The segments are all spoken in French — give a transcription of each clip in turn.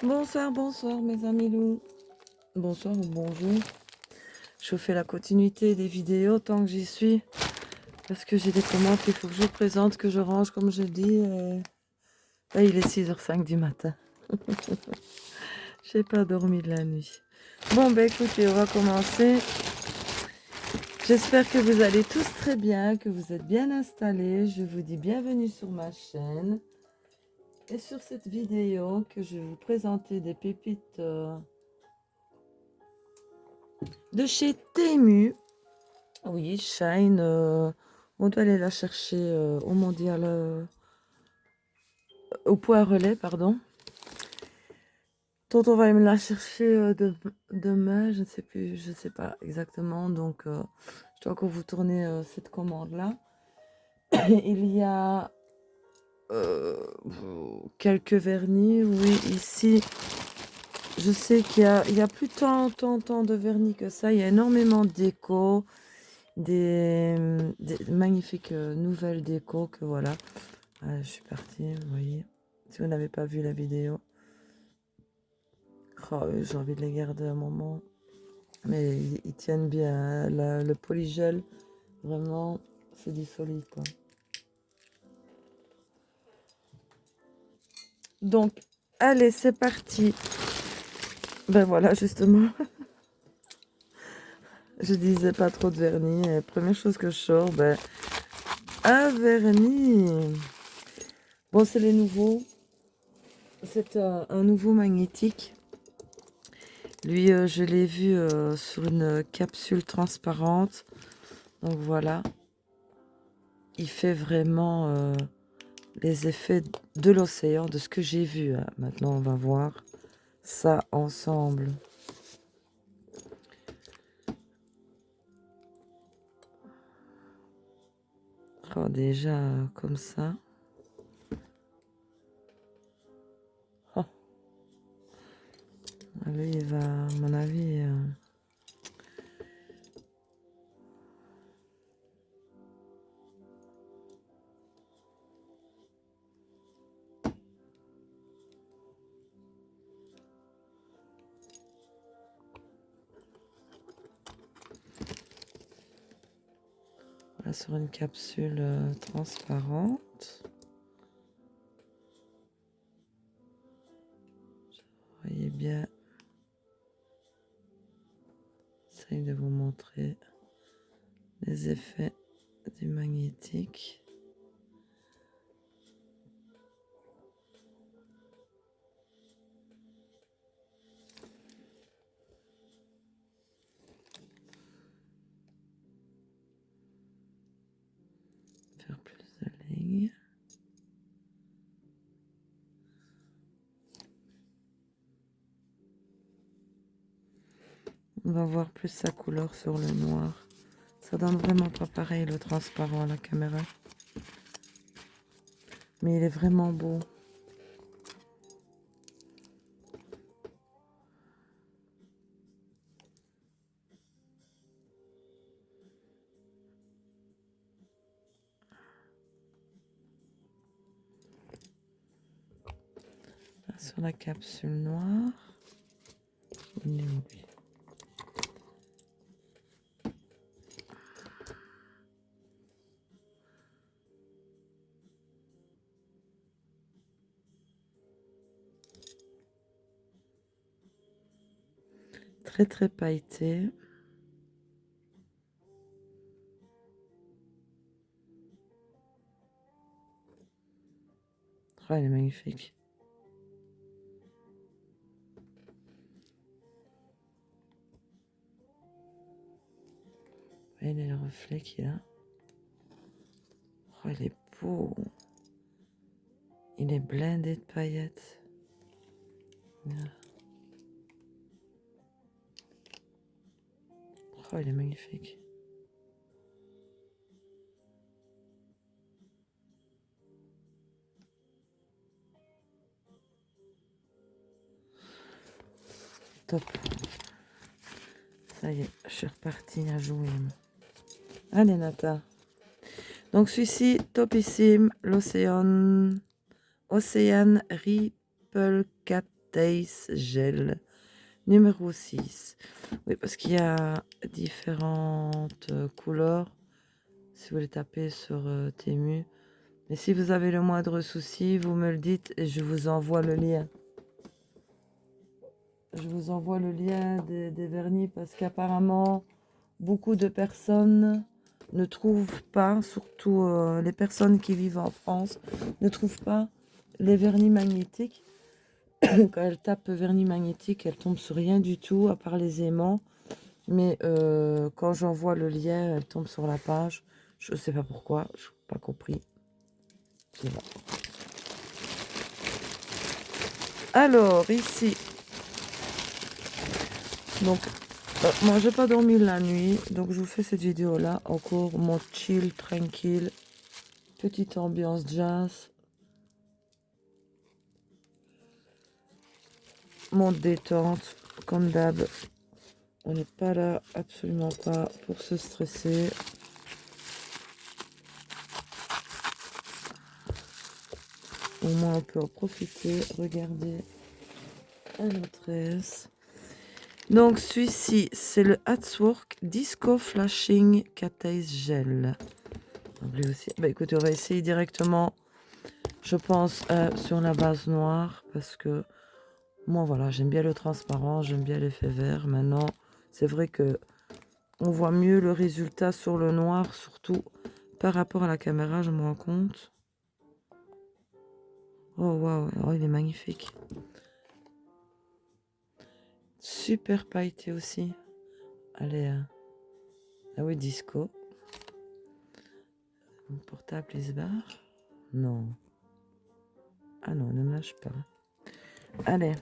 Bonsoir, bonsoir mes amis loups. Bonsoir ou bonjour. Je vous fais la continuité des vidéos tant que j'y suis. Parce que j'ai des commandes qu'il faut que je présente, que je range comme je dis. Là, il est 6h05 du matin. J'ai pas dormi de la nuit. Bon, bah écoutez, on va commencer. J'espère que vous allez tous très bien, que vous êtes bien installés. Je vous dis bienvenue sur ma chaîne. Et sur cette vidéo que je vais vous présenter des pépites de chez Temu. Oui, Shine, on doit aller la chercher au mondial, au poids relais, pardon. Dont on va me la chercher demain, je ne sais plus, je ne sais pas exactement. Donc, je dois encore vous tourner cette commande-là. Il y a quelques vernis, oui, ici. Je sais qu'il y a plus tant de vernis que ça. Il y a énormément de déco, des magnifiques nouvelles déco que voilà. Je suis partie, vous voyez. Si vous n'avez pas vu la vidéo. Oh, j'ai envie de les garder un moment. Mais ils tiennent bien. Hein. Le polygel, vraiment, c'est du solide, quoi. Donc, allez, c'est parti. Ben voilà, justement. Je disais pas trop de vernis. Et première chose que je sors, ben, un vernis. Bon, c'est les nouveaux. C'est un nouveau magnétique. Lui, je l'ai vu sur une capsule transparente. Donc voilà. Il fait vraiment les effets de l'océan, de ce que j'ai vu. Hein. Maintenant, on va voir ça ensemble. Oh, déjà, comme ça. Oh. Lui, il va, à mon avis... Voilà, sur une capsule transparente. Vous voyez bien. J'essaye de vous montrer les effets du magnétique. Faire plus de lignes. On va voir plus sa couleur sur le noir. Ça donne vraiment pas pareil le transparent à la caméra. Mais il est vraiment beau. Là, sur la capsule noire. Il est où, lui? Très très pailleté. Oh, il est magnifique. Vous voyez les reflets qu'il a. Oh, il est beau. Il est blindé de paillettes. Oh, il est magnifique. Top. Ça y est, je suis repartie à jouer. Allez, Nata. Donc, celui-ci, topissime, l'Océan Ripple Catace Gel numéro 6. Oui, parce qu'il y a différentes couleurs si vous les tapez sur Temu. Mais si vous avez le moindre souci, vous me le dites et je vous envoie le lien. Je vous envoie le lien des vernis parce qu'apparemment, beaucoup de personnes ne trouvent pas, surtout les personnes qui vivent en France, ne trouvent pas les vernis magnétiques. Quand elles tapent vernis magnétique, elles tombent sur rien du tout, à part les aimants. Mais quand j'envoie le lien, elles tombent sur la page. Je ne sais pas pourquoi, je n'ai pas compris. Alors, ici, donc, moi, j'ai pas dormi la nuit, donc je vous fais cette vidéo-là. Encore mon chill, tranquille, petite ambiance jazz. Mon détente, comme d'hab. On n'est pas là, absolument pas, pour se stresser. Au moins, on peut en profiter. Regardez à notre aise. Donc, celui-ci, c'est le Hatswork Disco Flashing Catace Gel. Donc, lui aussi. Bah, écoutez, on va essayer directement, je pense, sur la base noire. Parce que moi, voilà, j'aime bien le transparent, j'aime bien l'effet vert. Maintenant, c'est vrai que on voit mieux le résultat sur le noir, surtout par rapport à la caméra, je me rends compte. Oh, waouh, oh, il est magnifique. Super pailleté aussi. Allez, ah oui, disco. Mon portable, il se barre. Non. Ah non, ne me lâche pas. Allez.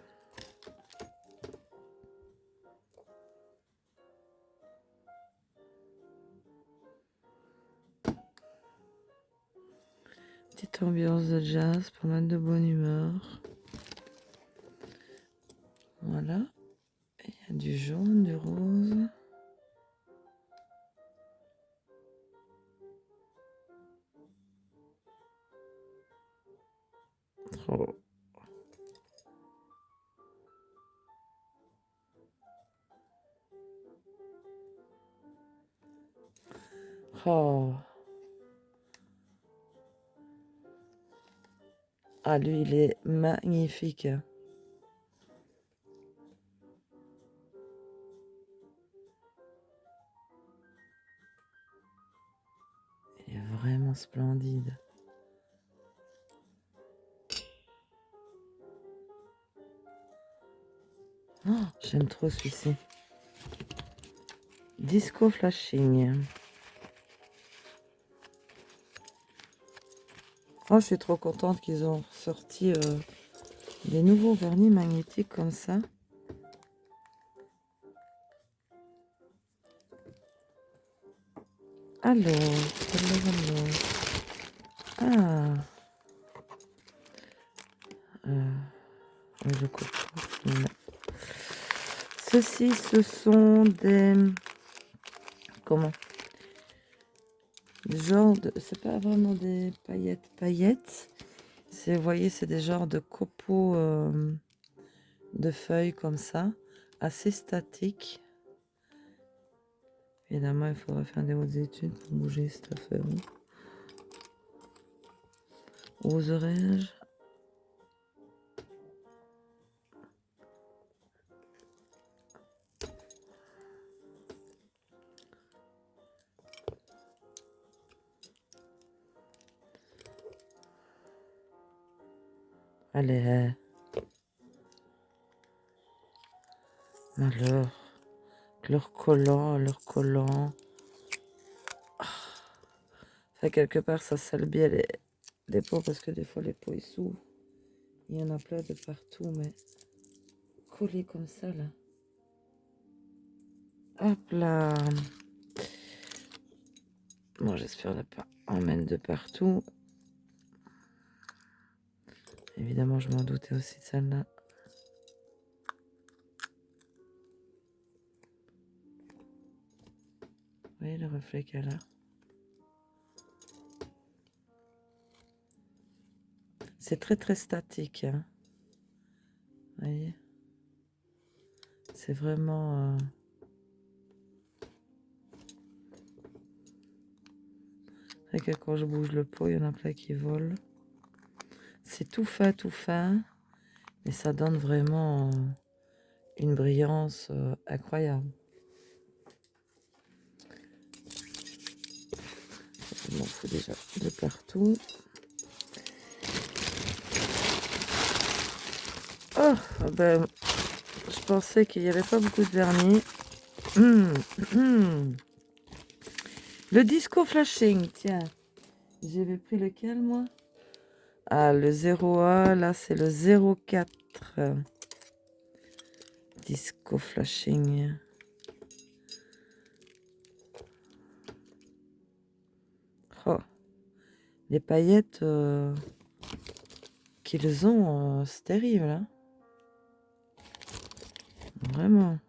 Petite ambiance de jazz, pas mal de bonne humeur. Voilà. Il y a du jaune, du rose. Trop. Oh. Ah, lui, il est magnifique. Il est vraiment splendide. Oh, j'aime trop celui-ci. Disco Flashing. Oh, je suis trop contente qu'ils ont sorti des nouveaux vernis magnétiques comme ça. Alors. Ah. Je coupe. Ceci, ce sont des... Comment? Des genres de... C'est pas vraiment des paillettes. C'est, vous voyez, c'est des genres de copeaux de feuilles comme ça. Assez statiques. Évidemment, il faudra faire des hautes études pour bouger cette affaire. Oserais-je? Allez. Alors, leur collant. Ça, quelque part, ça sale bien les peaux parce que des fois, les peaux, ils s'ouvrent. Il y en a plein de partout, mais collés comme ça, là. Hop là. Bon, j'espère ne pas en mettre de partout. Évidemment, je m'en doutais aussi de celle-là. Vous voyez le reflet qu'elle a? C'est très très statique. Hein. Vous voyez, c'est vraiment... C'est vrai que quand je bouge le pot, il y en a plein qui volent. C'est tout fin, mais ça donne vraiment une brillance incroyable. Il m'en faut déjà de partout. Oh, ben, je pensais qu'il n'y avait pas beaucoup de vernis. Le disco flashing, tiens. J'avais pris lequel, moi? Ah, le 01, là, c'est le 04. Disco flashing. Oh, les paillettes qu'ils ont, c'est terrible, hein? Vraiment.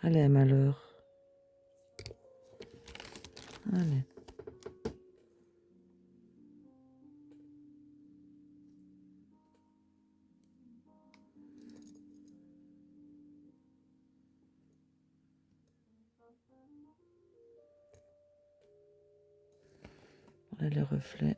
Allez, malheur. Allez. Voilà les reflets.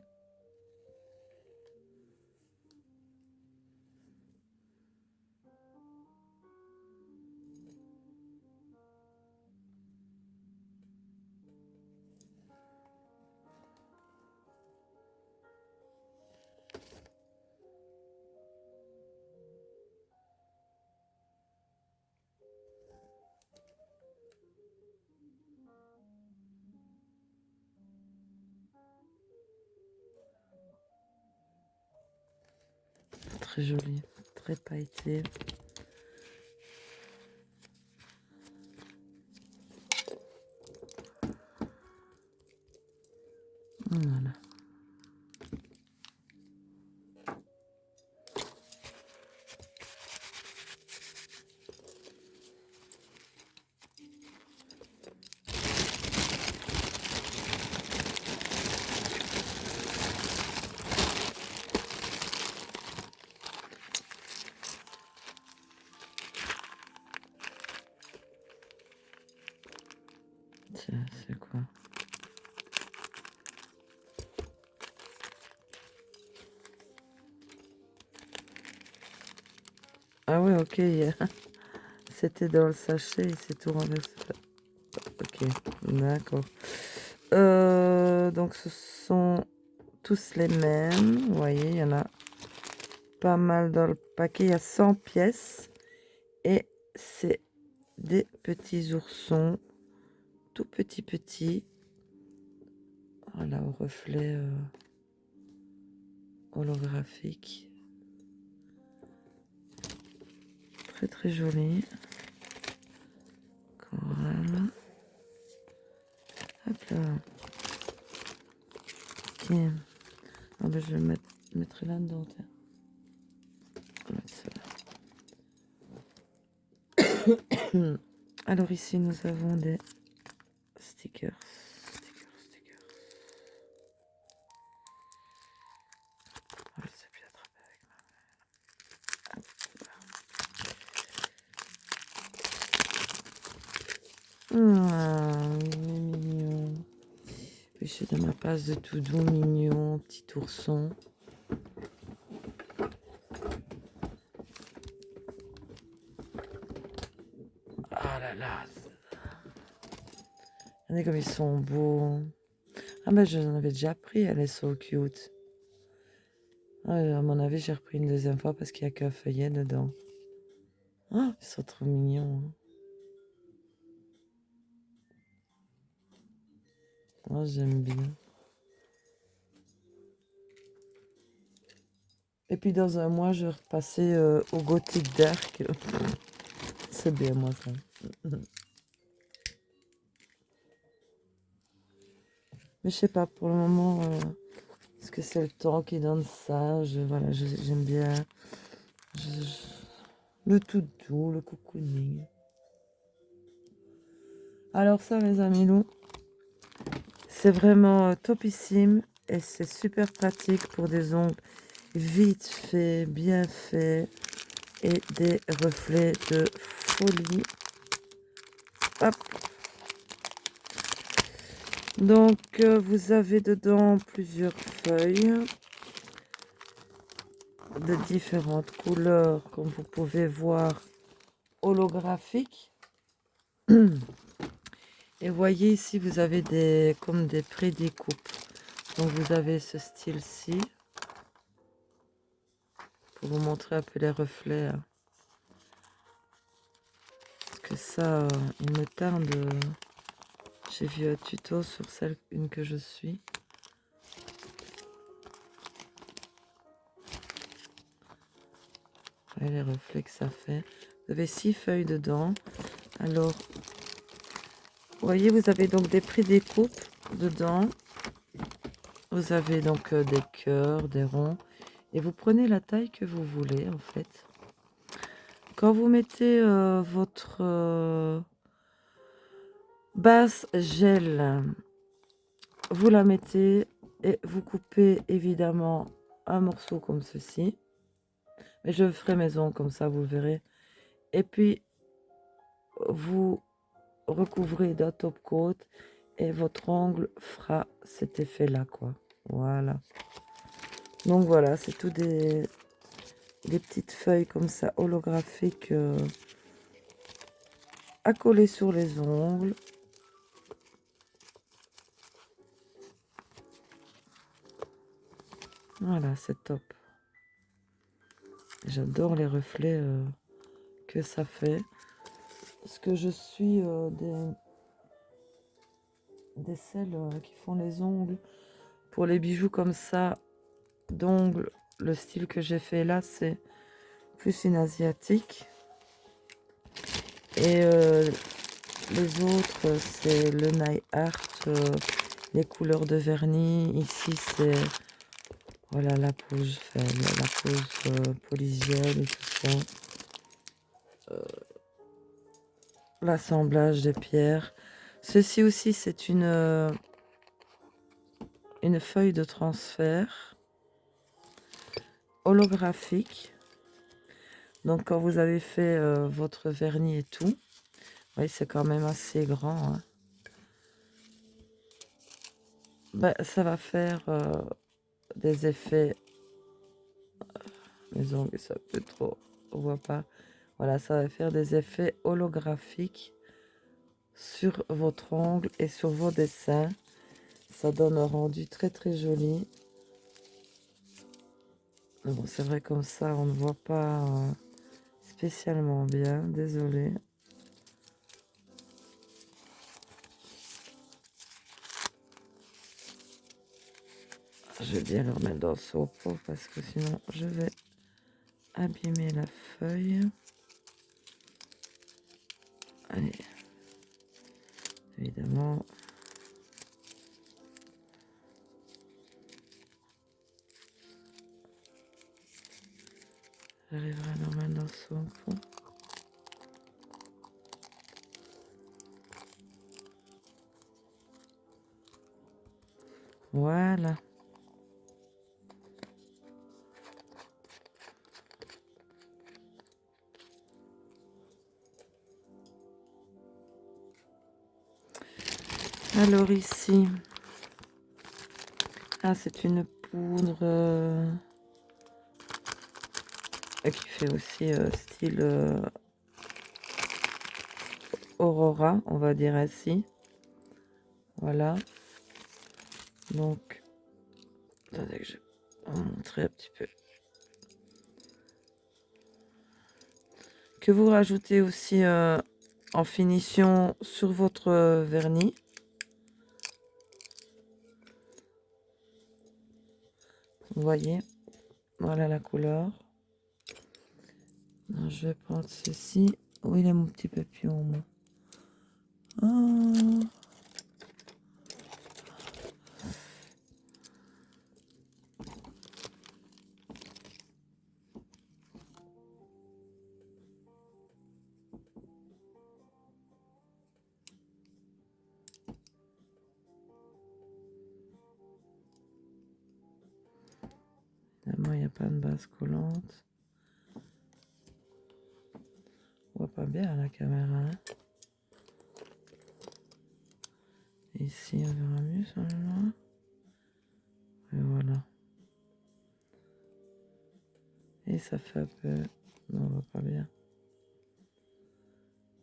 Très joli, très pailleté. Voilà. Tiens, c'est quoi? Ah ouais, ok. C'était dans le sachet, il s'est tout renversé. Ok, d'accord. Donc ce sont tous les mêmes. Vous voyez, il y en a pas mal dans le paquet. Il y a 100 pièces. Et c'est des petits oursons. Tout petits. Voilà, au reflet holographique. Très très joli. Corail. Hop là. Ok. Ah ben, je vais le mettre là-dedans. On va mettre cela. Alors ici nous avons des stickers. Oh, je sais plus attraper avec ma main. Il est mignon. Puis je suis dans ma passe de tout doux, mignon, petit ourson. Ah là là. Regardez comme ils sont beaux. Ah ben j'en avais déjà pris, elle est so cute. Ah, à mon avis, j'ai repris une deuxième fois parce qu'il n'y a qu'un feuillet dedans. Ah, ils sont trop mignons. Moi, j'aime bien. Et puis dans un mois, je vais repasser au gothique dark. C'est bien, moi, ça. Mais je sais pas, pour le moment, est-ce que c'est le temps qui donne ça? Voilà, j'aime bien Le tout doux, le cocooning. Alors ça, mes amis loups, c'est vraiment topissime et c'est super pratique pour des ongles vite faits, bien faits et des reflets de folie. Hop. Donc, vous avez dedans plusieurs feuilles de différentes couleurs, comme vous pouvez voir, holographiques. Et voyez ici, vous avez comme des pré-découpes. Donc, vous avez ce style-ci, pour vous montrer un peu les reflets. Hein. Parce que ça, il me tarde. J'ai vu un tuto sur une que je suis. Voyez les reflets que ça fait. Vous avez 6 feuilles dedans. Alors, vous voyez, vous avez donc des pré-découpes dedans. Vous avez donc des cœurs, des ronds. Et vous prenez la taille que vous voulez, en fait. Quand vous mettez votre base gel, vous la mettez et vous coupez évidemment un morceau comme ceci. Mais je ferai mes ongles comme ça, vous verrez. Et puis, vous recouvrez d'un top coat et votre ongle fera cet effet-là, quoi. Voilà. Donc voilà, c'est tout des petites feuilles comme ça, holographiques, à coller sur les ongles. Voilà, c'est top. J'adore les reflets que ça fait. Parce que je suis des celles qui font les ongles. Pour les bijoux comme ça, d'ongles, le style que j'ai fait là, c'est plus une asiatique. Et les autres, c'est le nail art, les couleurs de vernis. Ici, c'est voilà la pose, la pose police gel et tout ça. L'assemblage des pierres. Ceci aussi, c'est une feuille de transfert holographique. Donc, quand vous avez fait votre vernis et tout, oui, c'est quand même assez grand. Hein. Ben, ça va faire des effets. Les ongles, ça peut trop, on voit pas. Voilà, ça va faire des effets holographiques sur votre ongle et sur vos dessins. Ça donne un rendu très très joli. Mais bon, c'est vrai comme ça, on ne voit pas spécialement bien. Désolée. Je vais bien le remettre dans son pot parce que sinon je vais abîmer la feuille. Allez. Évidemment. J'arriverai à le remettre dans son pot. Voilà. Alors ici, ah, c'est une poudre qui fait aussi style Aurora, on va dire ainsi. Voilà. Donc, attendez que je vais vous montrer un petit peu. Que vous rajoutez aussi en finition sur votre vernis. Vous voyez, voilà la couleur. Alors, je vais prendre ceci. Où il est mon petit papillon, moi? Ah. Non, il n'y a pas de base collante. On voit pas bien à la caméra. Hein. Ici, on verra mieux sur le noir. Et voilà. Et ça fait un peu... Non, on voit pas bien.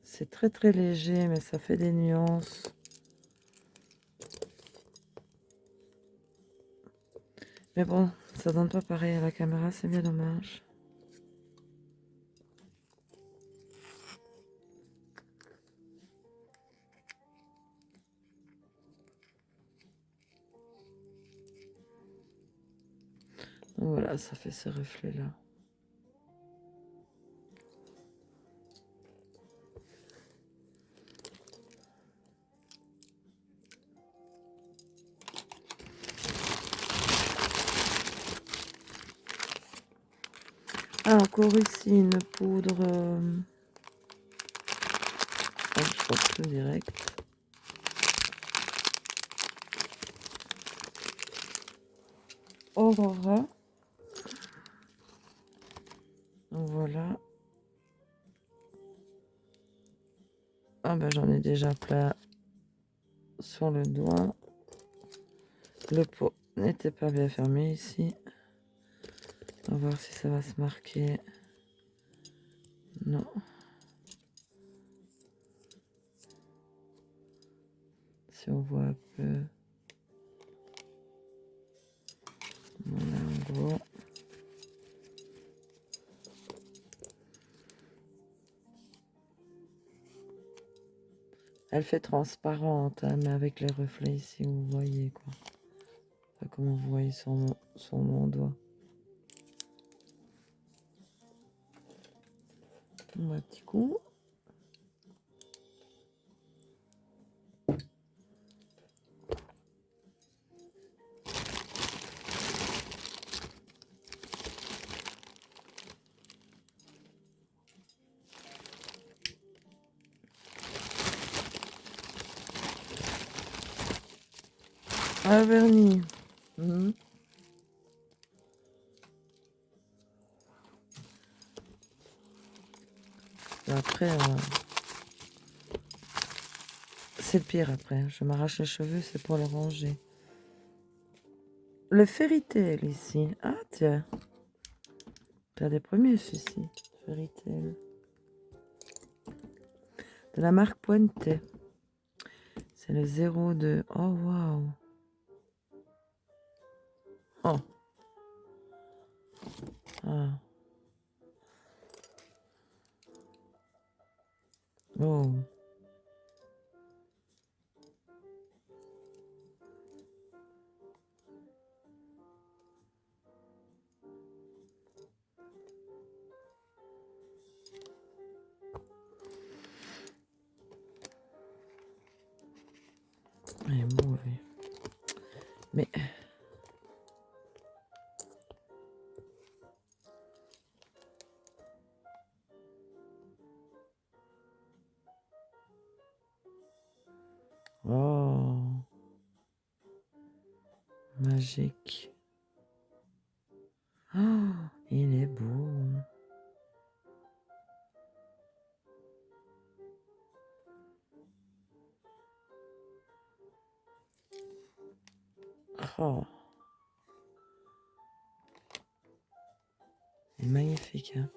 C'est très très léger, mais ça fait des nuances. Mais bon, ça donne pas pareil à la caméra, c'est bien dommage. Donc voilà, ça fait ce reflet-là. Ah, encore ici une poudre... Oh, je crois que c'est direct. Aurora. Donc voilà. Ah ben j'en ai déjà plein sur le doigt. Le pot n'était pas bien fermé ici. On va voir si ça va se marquer. Non. Si on voit un peu. Voilà, en gros. Elle fait transparente, hein, mais avec les reflets ici, vous voyez quoi. Enfin, comme vous voyez sur mon doigt. Un petit coup. Un vernis. Et après, c'est le pire après. Je m'arrache les cheveux, c'est pour les ranger. Le Fairy Tail ici. Ah tiens. T'as des premiers celui-ci. Fairy Tail. De la marque Puente. C'est le 02. Oh waouh. Oh. Ah. Oh. Il est mauvais. Mais... Oh. Magique. Oh, il est beau. Oh. Il est magnifique, hein.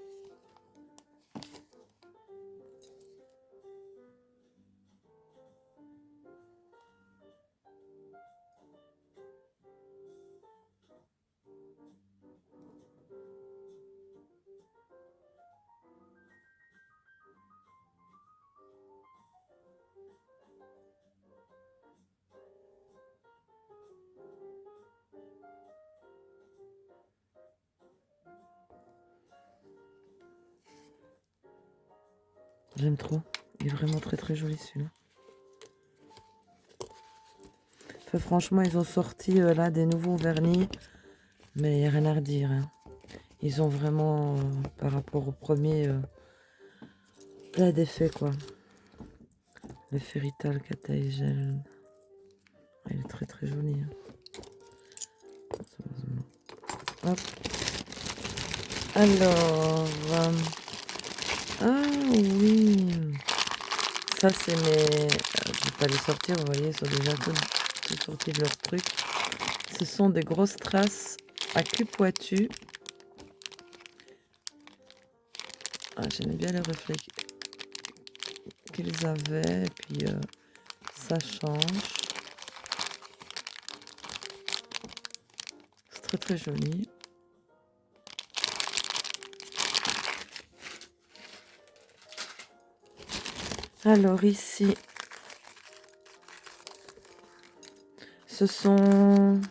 J'aime trop. Il est vraiment très très joli celui-là. Enfin, franchement, ils ont sorti là des nouveaux vernis. Mais il n'y a rien à redire. Hein. Ils ont vraiment, par rapport au premier, plein d'effets quoi. Le Fairytal Cat-Eye Gel. Il est très très joli. Hein. Hop. Alors, ah oui, ça c'est mes... je vais pas les sortir, vous voyez, ils sont déjà tout sortis de leur truc. Ce sont des grosses traces à cul pointu. Ah, j'aimais bien les reflets qu'ils avaient, et puis ça change. C'est très très joli. Alors ici, ce sont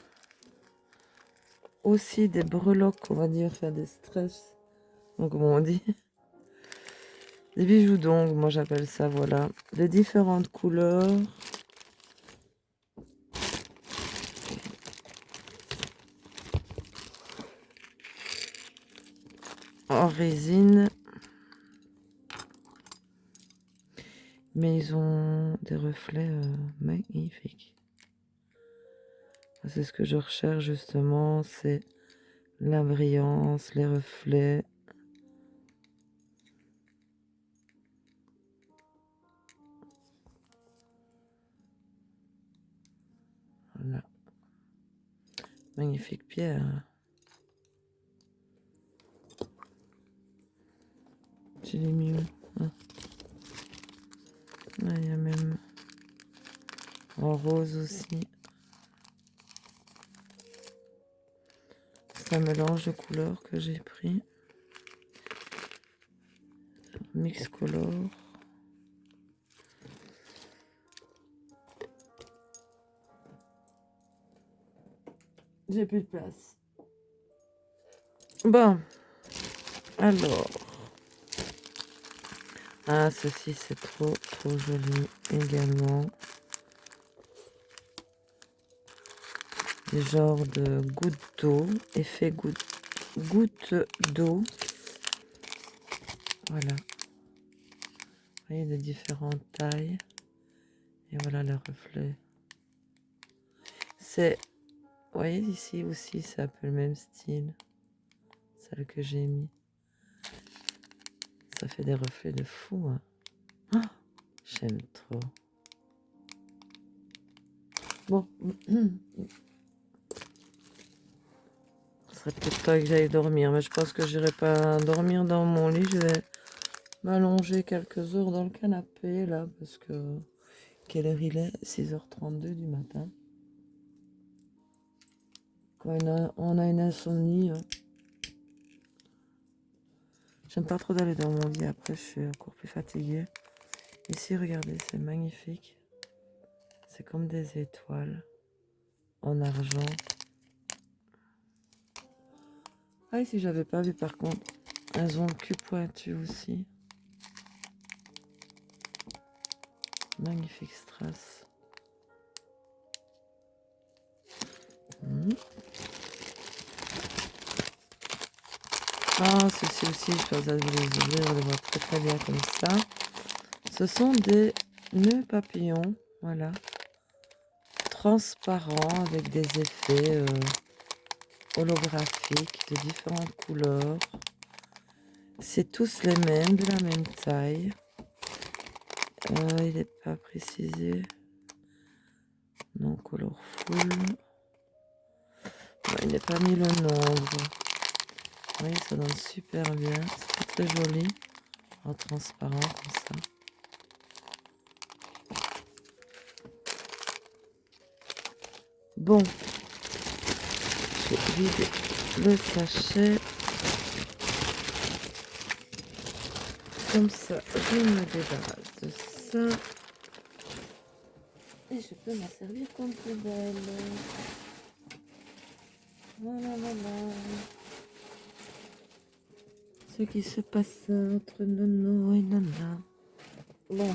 aussi des breloques, on va dire, faire des stress. Donc, comment on dit? Des bijoux d'ongles, moi j'appelle ça, voilà. De différentes couleurs. En résine. Mais ils ont des reflets magnifiques. C'est ce que je recherche justement, c'est la brillance, les reflets. Voilà. Magnifique pierre. Je l'ai mis où? Ah. Ah, il y a même en rose aussi. C'est un mélange de couleurs que j'ai pris. Mix color. J'ai plus de place. Bon. Alors. Ah, ceci c'est trop joli également. Des genres de gouttes d'eau, effet goutte d'eau. Voilà. Vous voyez de différentes tailles. Et voilà le reflet. C'est, vous voyez ici aussi, c'est un peu le même style. Celle que j'ai mis. Ça fait des reflets de fou. Hein. Oh, j'aime trop. Bon. Ce serait peut-être temps que j'aille dormir. Mais je pense que j'irai pas dormir dans mon lit. Je vais m'allonger quelques heures dans le canapé là. Parce que... Quelle heure il est? 6h32 du matin. Quand on a une insomnie... J'aime pas trop d'aller dans mon lit. Après, je suis encore plus fatiguée. Ici, regardez, c'est magnifique. C'est comme des étoiles en argent. Ah, ici, j'avais pas vu par contre. Elles ont le cul pointu aussi. Magnifique strass. Ah, ceci aussi, je peux vous les ouvrir, on les voit très très bien comme ça. Ce sont des nœuds papillons, voilà. Transparents avec des effets holographiques de différentes couleurs. C'est tous les mêmes, de la même taille. Il n'est pas précisé. Non, colorful. Il n'est pas mis le nombre. Oui, ça donne super bien. C'est très joli. En transparent comme ça. Bon. Je vide le sachet. Comme ça, je me débarrasse de ça. Et je peux m'en servir comme poubelle. Voilà, voilà. Ce qui se passe entre Nono et Nana. Bon.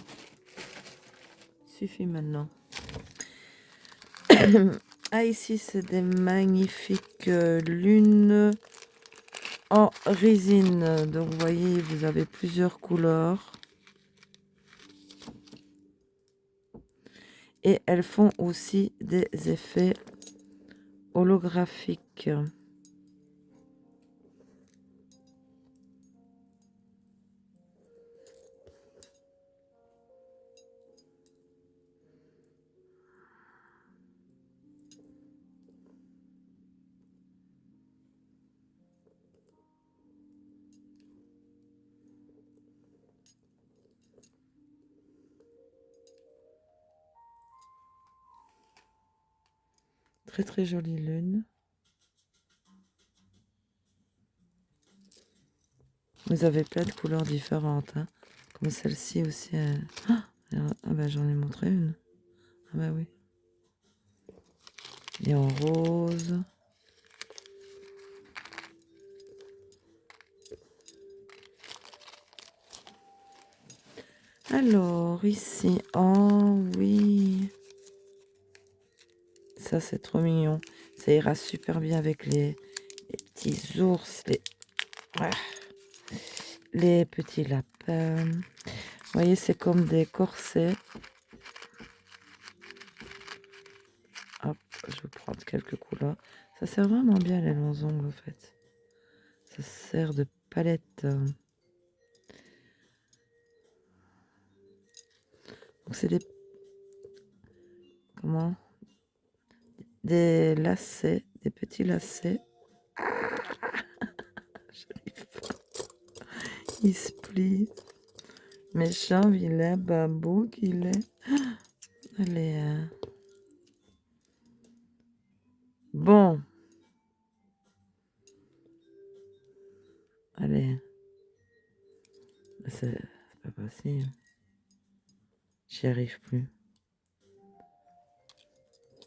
Suffit maintenant. Ah, ici, c'est des magnifiques lunes en résine. Donc, vous voyez, vous avez plusieurs couleurs. Et elles font aussi des effets holographiques. Très très jolie lune. Vous avez plein de couleurs différentes, hein. Comme celle-ci aussi. Ah ben j'en ai montré une. Ah bah oui. Et en rose. Alors, ici. Oh oui. Ça, c'est trop mignon. Ça ira super bien avec les petits ours, les petits lapins. Vous voyez, c'est comme des corsets. Hop, je vais prendre quelques couleurs. Ça sert vraiment bien les longs ongles, en fait. Ça sert de palette. Donc, c'est des... Comment? Des lacets, des petits lacets. J'arrive pas. Il se plie. Méchant, vilain, babou qu'il est. Allez. Bon. Allez. C'est pas possible. J'y arrive plus.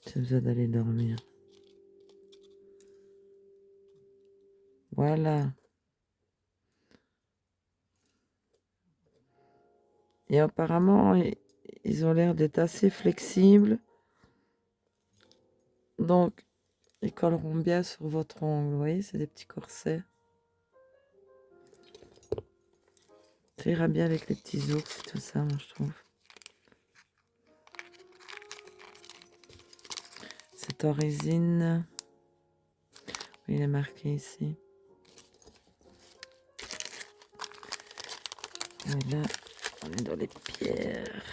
J'ai besoin d'aller dormir. Voilà. Et apparemment, ils ont l'air d'être assez flexibles. Donc, ils colleront bien sur votre ongle. Vous voyez, c'est des petits corsets. Ça ira bien avec les petits ours et tout ça, moi, je trouve. C'est en résine. Oui, il est marqué ici. Et là, on est dans les pierres.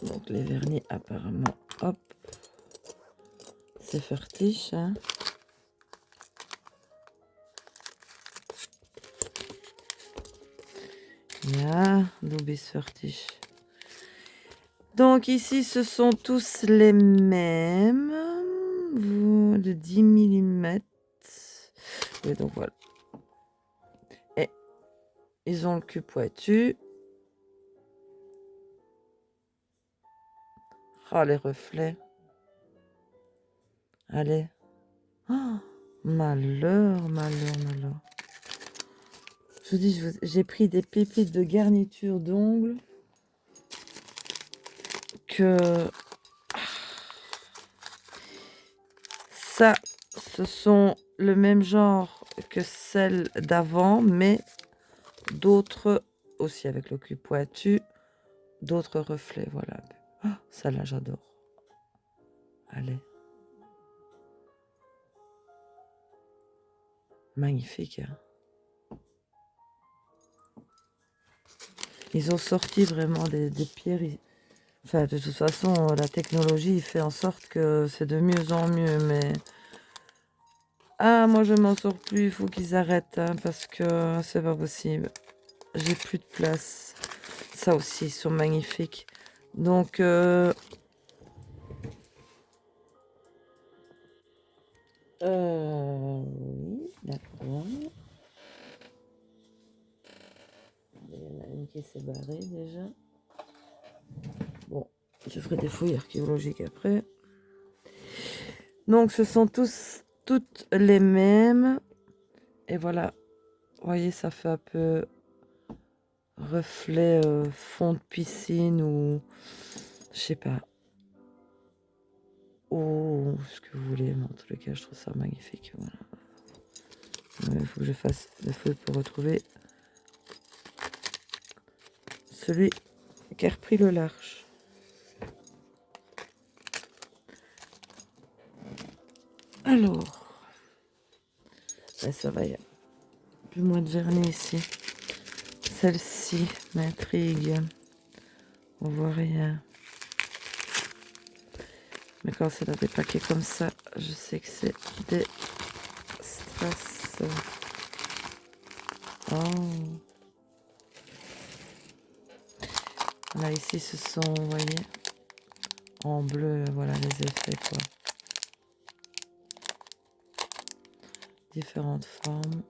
Donc, les vernis, apparemment, hop. C'est Fertiche, hein. Ja, Lubis Fertiche. Donc ici, ce sont tous les mêmes. De 10 mm. Et donc voilà. Et ils ont le cul pointu. Oh, les reflets. Allez. Oh, malheur, malheur, malheur. Je vous dis, j'ai pris des pépites de garniture d'ongles que ça, ce sont le même genre que celles d'avant, mais d'autres aussi avec le cul pointu, d'autres reflets, voilà. Oh, ça là, j'adore. Allez. Magnifique, hein. Ils ont sorti vraiment des pierres. Enfin, de toute façon, la technologie fait en sorte que c'est de mieux en mieux, mais... Ah, moi, je m'en sors plus. Il faut qu'ils arrêtent, hein, parce que c'est pas possible. J'ai plus de place. Ça aussi, ils sont magnifiques. Donc, oui, d'accord. Il y en a une qui s'est barrée déjà. Bon, je ferai des fouilles archéologiques après. Donc, ce sont toutes les mêmes. Et voilà. Vous voyez, ça fait un peu reflet fond de piscine ou... Je sais pas. Ou ce que vous voulez. Mais en tous les cas, je trouve ça magnifique. Voilà. Il faut que je fasse des fouilles pour retrouver celui qui a repris le large. Alors, ben ça va, il y a plus moins de vernis ici. Celle-ci m'intrigue. On voit rien. Mais quand c'est dans des paquets comme ça, je sais que c'est des strass. Oh. Là, ici, ce sont, vous voyez, en bleu, voilà les effets quoi. Différentes formes.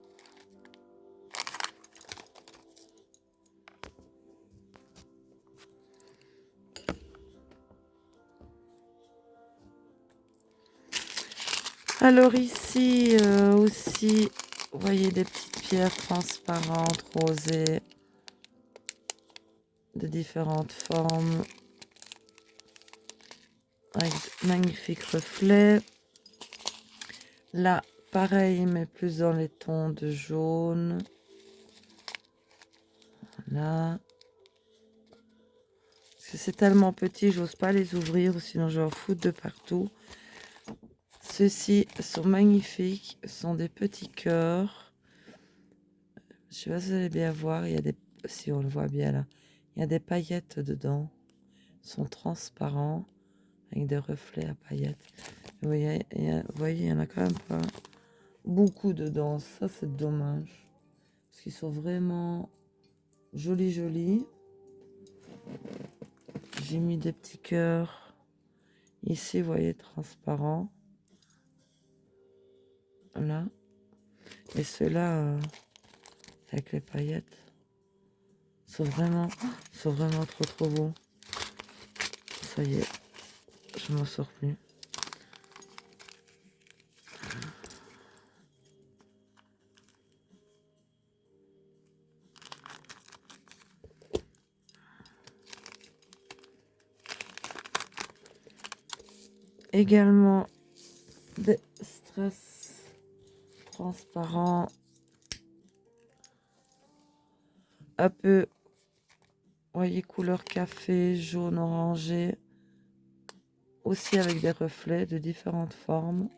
Alors ici aussi, vous voyez des petites pierres transparentes, rosées, de différentes formes, avec de magnifiques reflets. Là, pareil, mais plus dans les tons de jaune. Voilà. Parce que c'est tellement petit, j'ose pas les ouvrir, sinon je vais en foutre de partout. Ceux-ci sont magnifiques, ce sont des petits cœurs. Je sais pas si vous allez bien voir, il y a des... Si on le voit bien là, il y a des paillettes dedans. Ils sont transparents, avec des reflets à paillettes. Vous voyez, il y en a quand même pas beaucoup dedans. Ça, c'est dommage. Parce qu'ils sont vraiment jolis, jolis. J'ai mis des petits cœurs. Ici, vous voyez, transparent. Là. Et ceux-là, avec les paillettes, sont vraiment trop, trop beaux. Ça y est, je m'en sors plus. Également, des strass transparents. Un peu, vous voyez, couleur café, jaune, orangé. Aussi avec des reflets de différentes formes.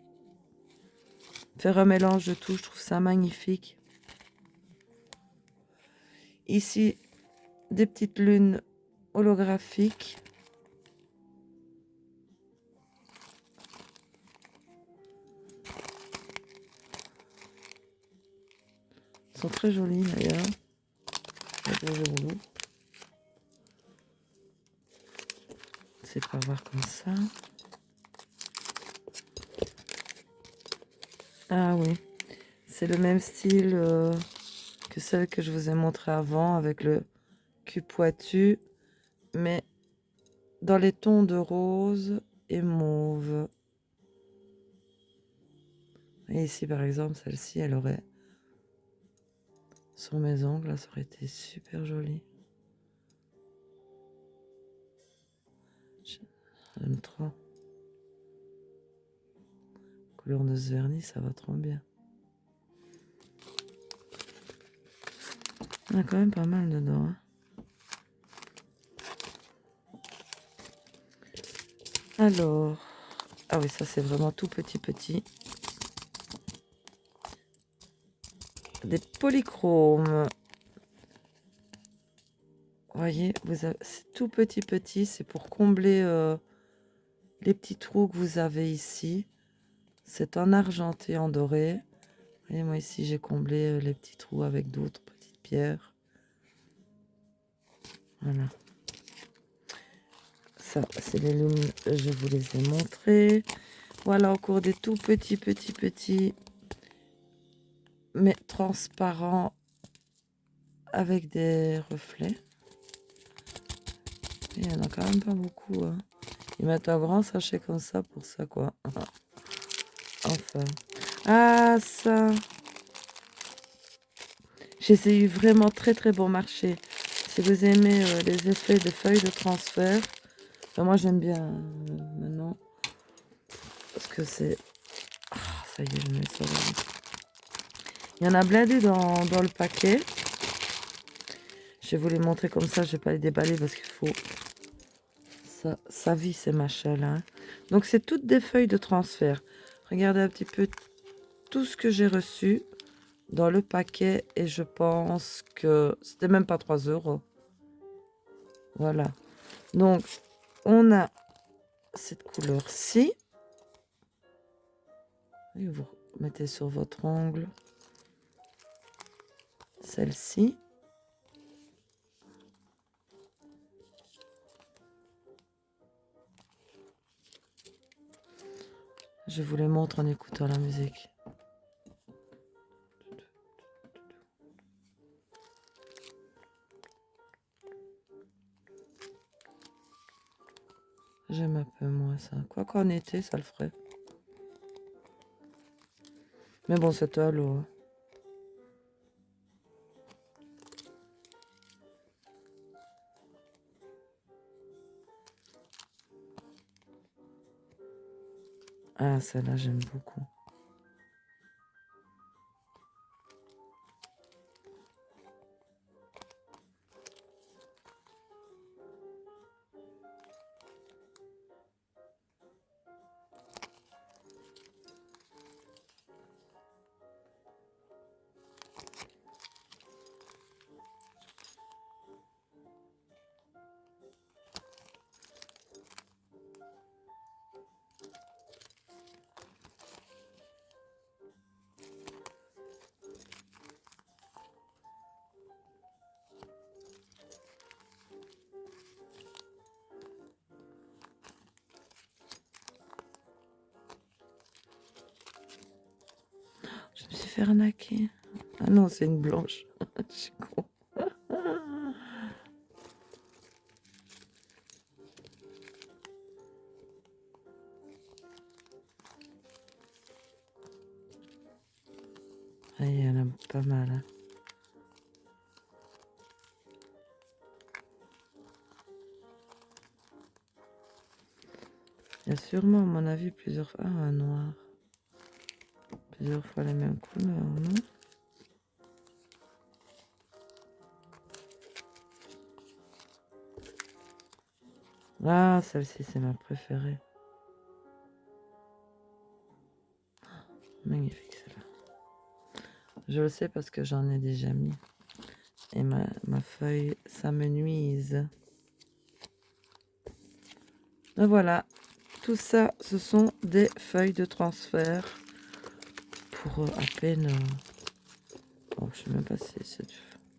Faire un mélange de tout, je trouve ça magnifique. Ici, des petites lunes holographiques. Elles sont très jolies d'ailleurs. C'est pas voir comme ça. Ah oui, c'est le même style que celle que je vous ai montré avant avec le cul pointu, mais dans les tons de rose et mauve. Et ici par exemple, celle-ci, elle aurait sur mes ongles, là, ça aurait été super joli. J'aime trop. Couleur de ce vernis, ça va trop bien. Il y en a quand même pas mal dedans. Hein. Alors, ah oui, ça c'est vraiment tout petit petit. Des polychromes. Vous voyez, c'est tout petit petit, c'est pour combler les petits trous que vous avez ici. C'est en argenté, en doré. Vous voyez, moi ici j'ai comblé les petits trous avec d'autres petites pierres. Voilà. Ça, c'est les lunes, je vous les ai montrés. Voilà encore des tout petits, mais transparents avec des reflets. Il y en a quand même pas beaucoup. Hein. Ils mettent un grand sachet comme ça pour ça, quoi. Enfin. Ah, ça. J'ai eu vraiment très très bon marché. Si vous aimez les effets de feuilles de transfert, ben moi j'aime bien maintenant. Parce que c'est... Ah, ça y est, je mets ça là. Il y en a blindé dans le paquet. Je vais vous les montrer comme ça, je vais pas les déballer parce qu'il faut... Ça vit ces machins-là. Hein. Donc c'est toutes des feuilles de transfert. Regardez un petit peu tout ce que j'ai reçu dans le paquet et je pense que c'était même pas 3 €. Voilà. Donc on a cette couleur-ci. Vous mettez sur votre ongle. Celle-ci. Je vous les montre en écoutant la musique. J'aime un peu moins ça. Quoi qu'en été, ça le ferait. Mais bon, c'est à l'eau. Hein. Ah, celle-là, j'aime beaucoup. Je me suis fait arnaquer. Ah non, c'est une blanche. Je suis con. Ah, il y en a pas mal. Hein. Il y a sûrement, à mon avis, plusieurs fois. Ah, un noir. Plusieurs fois les mêmes couleurs, non? Ah, celle-ci, c'est ma préférée. Magnifique, celle-là. Je le sais parce que j'en ai déjà mis. Et ma feuille, ça me nuise. Et voilà. Tout ça, ce sont des feuilles de transfert. Pour à peine... Oh, je sais même pas si c'est...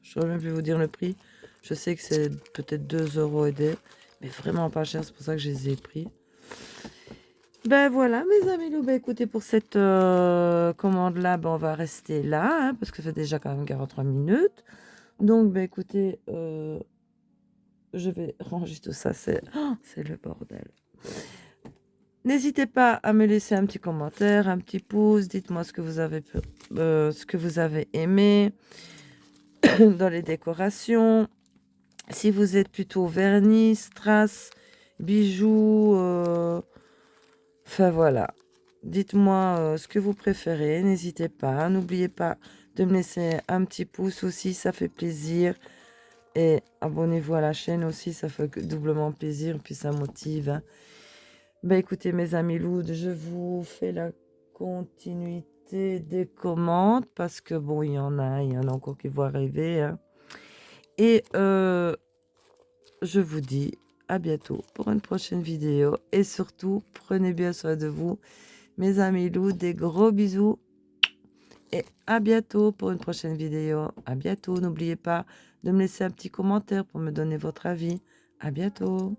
Je saurais même plus vous dire le prix. Je sais que c'est peut-être 2 € et des... Mais vraiment pas cher, c'est pour ça que je les ai pris. Ben voilà, mes amis loups, ben écoutez, pour cette commande-là, ben on va rester là, hein, parce que ça fait déjà quand même 43 minutes. Donc, ben écoutez, je vais ranger tout ça, c'est le bordel. N'hésitez pas à me laisser un petit commentaire, un petit pouce, dites-moi ce que vous avez aimé dans les décorations. Si vous êtes plutôt vernis, strass, bijoux, enfin voilà. Dites-moi ce que vous préférez, n'hésitez pas. N'oubliez pas de me laisser un petit pouce aussi, ça fait plaisir. Et abonnez-vous à la chaîne aussi, ça fait doublement plaisir, puis ça motive. Hein. Ben écoutez mes amis loups, je vous fais la continuité des commandes parce que bon, il y en a encore qui vont arriver. Hein. Et je vous dis à bientôt pour une prochaine vidéo. Et surtout, prenez bien soin de vous, mes amis loups. Des gros bisous. Et à bientôt pour une prochaine vidéo. À bientôt. N'oubliez pas de me laisser un petit commentaire pour me donner votre avis. À bientôt.